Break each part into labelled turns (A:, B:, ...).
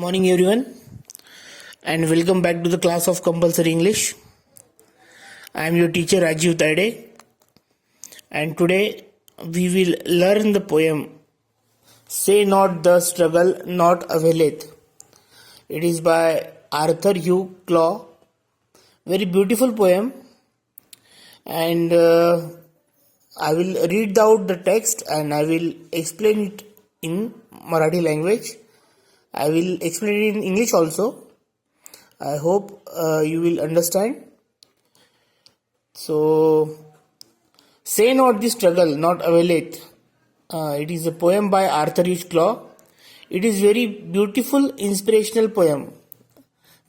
A: Morning everyone, and welcome back to the class of compulsory English. I am your teacher Rajiv Tade, and today we will learn the poem Say Not the Struggle Not Availeth. It is by Arthur Hugh Claw. Very beautiful poem, and I will read out the text and I will explain it in Marathi language. I will explain it in English also. I hope you will understand. So, Say Not the Struggle Not Availeth. It is a poem by Arthur Hugh Claw. It is very beautiful, inspirational poem.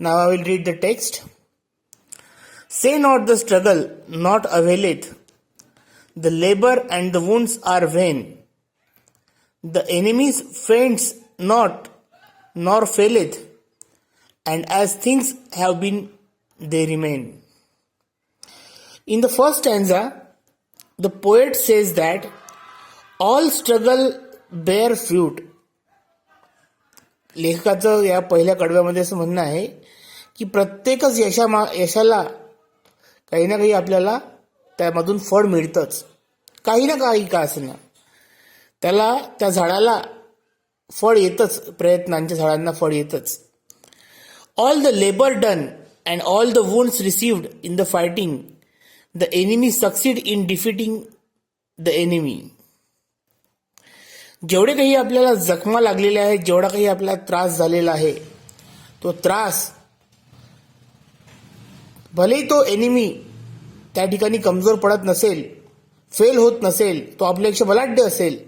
A: Now I will read the text. Say not the struggle not availeth. The labor and the wounds are vain. The enemy's faints not nor faileth, and as things have been, they remain. In the first stanza, the poet says that all struggle bear fruit. लेखकाचं या पहिल्या कडव्यामध्ये असं म्हणणं आहे की प्रत्येकच यशाला काही ना काही आपल्याला त्यामधून फळ मिळतंच. काही ना काही का असेना त्याला त्या झाडाला फळ येतच, प्रयत्नांच्या झाडांना फळ येतच. All the labour done and all the wounds received in the fighting, the enemy succeed in defeating the enemy. जेवढे काही आपल्याला जखमा लागलेल्या आहेत, जेवढा काही आपल्याला त्रास झालेला आहे, तो त्रास भलेही तो एनिमी त्या ठिकाणी कमजोर पडत नसेल, फेल होत नसेल, तो आपल्यापेक्षा बलाढ्य असेल.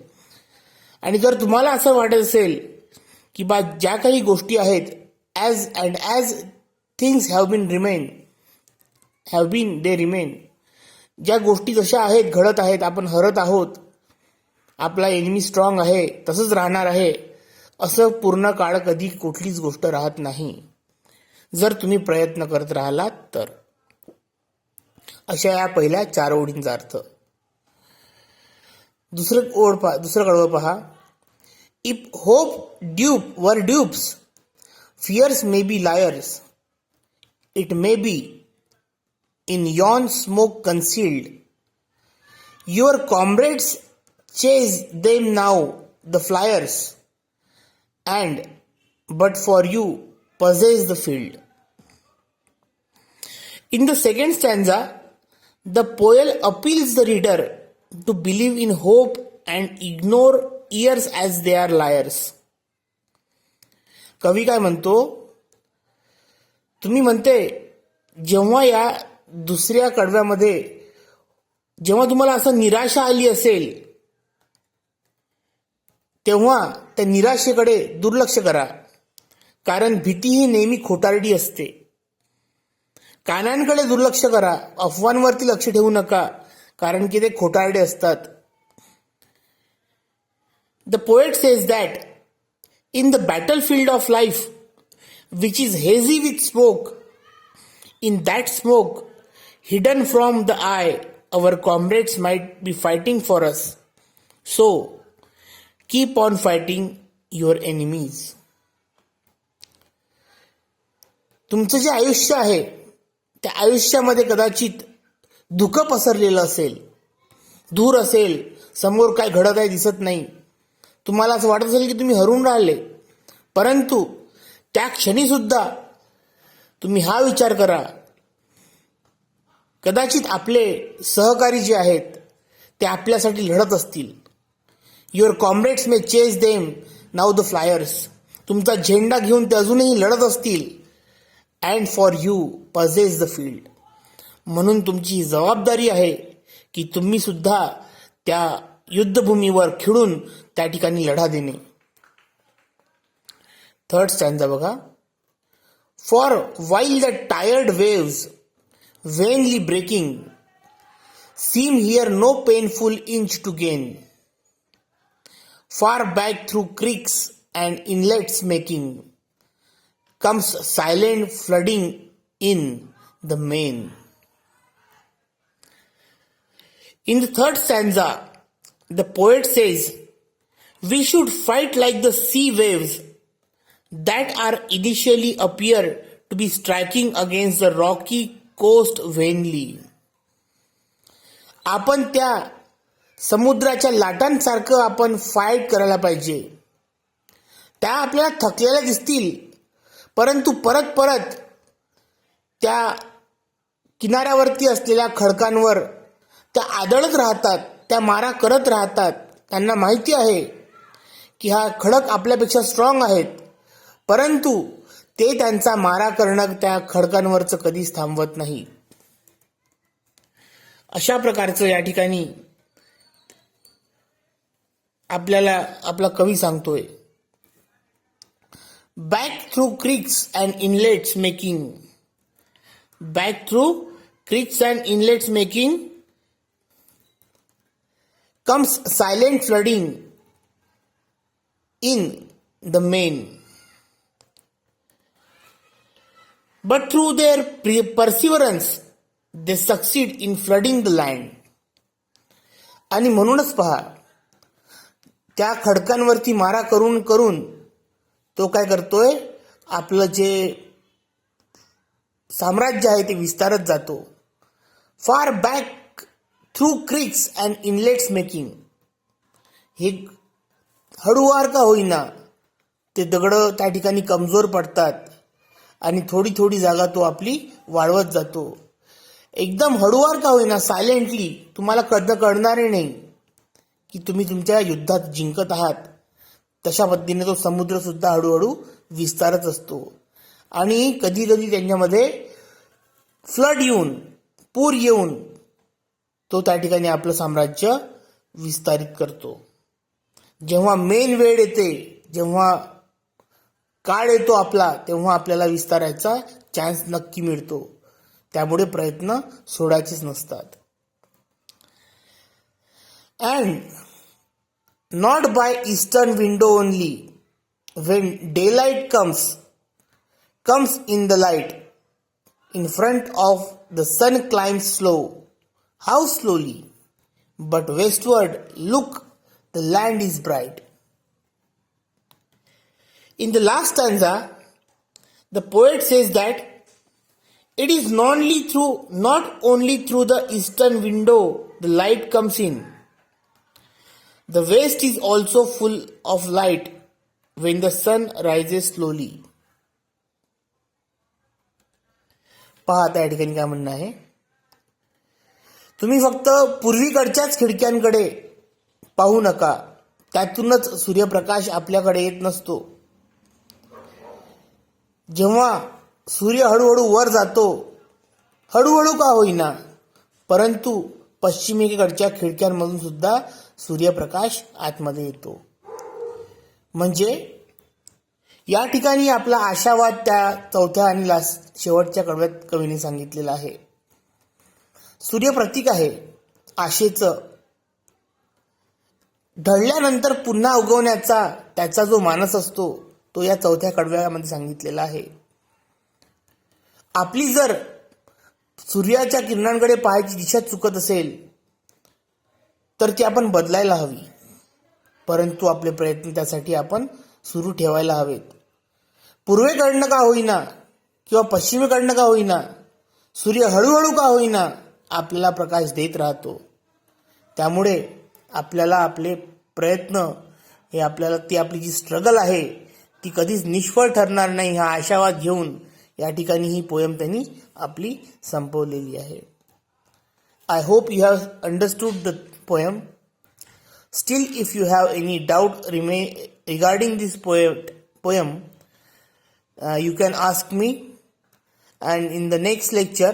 A: आणि जर तुम्हाला असं वाटत असेल की बा ज्या काही गोष्टी आहेत, as things have been they remain, ज्या गोष्टी जशा आहेत घडत आहेत, आपण हरत आहोत, आपला एनिमी स्ट्रॉंग आहे, तसंच राहणार आहे, असं पूर्ण काळ कधी कुठलीच गोष्ट राहत नाही जर तुम्ही प्रयत्न करत राहिलात तर. अशा या पहिल्या 4 ओळींचा अर्थ. दुसरं कडवं पहा. If hope were dupes, fears may be liars, it may be in yon smoke concealed, your comrades chase them now the flyers, and but for you possess the field. In the second stanza, the poet appeals the reader to believe in hope and ignore years as they are liars. कवी काय म्हणतो, तुम्ही म्हणते जेव्हा या दुसऱ्या कडव्यामध्ये जेव्हा तुम्हाला असं निराशा आली असेल तेव्हा त्या निराशेकडे दुर्लक्ष करा, कारण भीती ही नेहमी खोटारडी असते. कानांकडे दुर्लक्ष करा, अफवांवरती लक्ष ठेवू नका, कारण की ते खोटारडे असतात. The poet says that in the battlefield of life which is hazy with smoke, in that smoke hidden from the eye our comrades might be fighting for us. So keep on fighting your enemies. तुमचं जे आयुष्य आहे त्या आयुष्यामध्ये कदाचित धुकं पसरलेलं असेल, दूर असेल, समोर काय घडत आहे दिसत नाही, तुम्हाला असं वाटत असेल की तुम्ही हरून राहिले, परंतु त्या क्षणी सुद्धा तुम्ही हा विचार करा, कदाचित आपले सहकारी जे आहेत ते आपल्यासाठी लढत असतील. Your comrades may chase them now the flyers, तुमचा झेंडा घेऊन ते अजूनही लढत असतील. And for you possess the field, म्हणून तुमची जबाबदारी आहे की तुम्ही सुद्धा त्या युद्धभूमीवर खिळून त्या ठिकाणी लढा देणे. थर्ड स्टँजा बघा. For while the tired waves vainly breaking, seem here no painful inch to gain, far back through creeks and inlets making, comes silent flooding in the main. In the third stanza, the poet says, we should fight like the sea waves that are initially appear to be striking against the rocky coast vainly. आपण त्या समुद्राच्या लाटांसारखं आपण fight करायला पाहिजे. त्या आपल्याला थकलेल्या दिसतील, परंतु परत परत त्या किनाऱ्यावरती असलेल्या खडकांवर त्या आदळत राहतात, त्या मारा करत राहतात. त्यांना माहिती आहे की हा खडक आपल्यापेक्षा स्ट्रॉंग आहेत, परंतु ते त्यांचा मारा करणं त्या खडकांवरचं कधीच थांबवत नाही. अशा प्रकारचं या ठिकाणी आपल्याला आपला कवी सांगतोय. Back through Crick's and inlets making, back through Crick's and inlets making comes silent flooding in the main. But through their perseverance, they succeed in flooding the land. आणि म्हणूनच पहा, त्या खडकांवरती मारा करून करून तो काय करतोय, आपलं जे साम्राज्य आहे ते विस्तारत जातो. फार back through Crick's and inlets making, हे हळूवार का होईना ते दगड त्या ठिकाणी कमजोर पडतात आणि थोडी थोडी जागा तो आपली वाढवत जातो. एकदम हळूवार का होईना, सायलेंटली, तुम्हाला कळणारे नाही की तुम्ही तुमच्या युद्धात जिंकत आहात. तशा पद्धतीने तो समुद्र सुद्धा हळूहळू विस्तारत असतो आणि कधी कधी त्यांच्यामध्ये फ्लड येऊन, पूर येऊन तो त्या ठिकाणी आपलं साम्राज्य विस्तारित करतो. जेव्हा मेन वेळ येते, जेव्हा काळ येतो आपला, तेव्हा आपल्याला विस्तारायचा चान्स नक्की मिळतो. त्यामुळे प्रयत्न सोडायचेच नसतात. And not by eastern window only, when daylight comes in the light, in front of the sun climbs slow. How slowly, but westward look, the land is bright. In the last stanza, the poet says that it is not only through the eastern window the light comes in. The west is also full of light when the sun rises slowly. पहा त्या ठिकाणी काय म्हणणं आहे. तुम्ही फक्त पूर्वीकडच्याच खिडक्यांकडे पाहू नका, त्यातूनच सूर्यप्रकाश आपल्याकडे येत नसतो. जेव्हा सूर्य हळूहळू वर जातो, हळूहळू का होईना, परंतु पश्चिमेकडच्या खिडक्यांमधून सुद्धा सूर्यप्रकाश आतमध्ये येतो. म्हणजे या ठिकाणी आपला आशावाद त्या चौथ्या आणि शेवटच्या कडव्यात कवीने सांगितलेला आहे. सूर्य प्रतीक आहे आशेचं. ढळल्यानंतर पुन्हा उगवण्याचा त्याचा जो मानस असतो तो या चौथ्या कडव्यामध्ये सांगितलेला आहे. आपली जर सूर्याच्या किरणांकडे पाहायची दिशा चुकत असेल तर ती आपण बदलायला हवी, परंतु आपले प्रयत्न त्यासाठी आपण सुरू ठेवायला हवेत. पूर्वेकडनं का होईना किंवा पश्चिमेकडनं का होईना, सूर्य हळूहळू का होईना आपल्याला प्रकाश देत राहतो. त्यामुळे आपल्याला आपले प्रयत्न हे आपल्याला ती आपली जी स्ट्रगल आहे ती कधीच निष्फळ ठरणार नाही हा आशावाद घेऊन या ठिकाणी ही पोएम त्यांनी आपली संपवलेली आहे. I hope you have understood the poem. Steel if you have any doubt regarding this poem you can ask me, and in the next lecture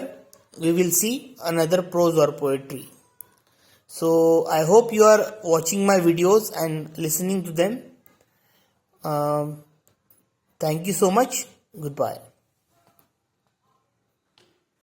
A: we will see another prose or poetry. So I hope you are watching my videos and listening to them. Thank you so much. Goodbye.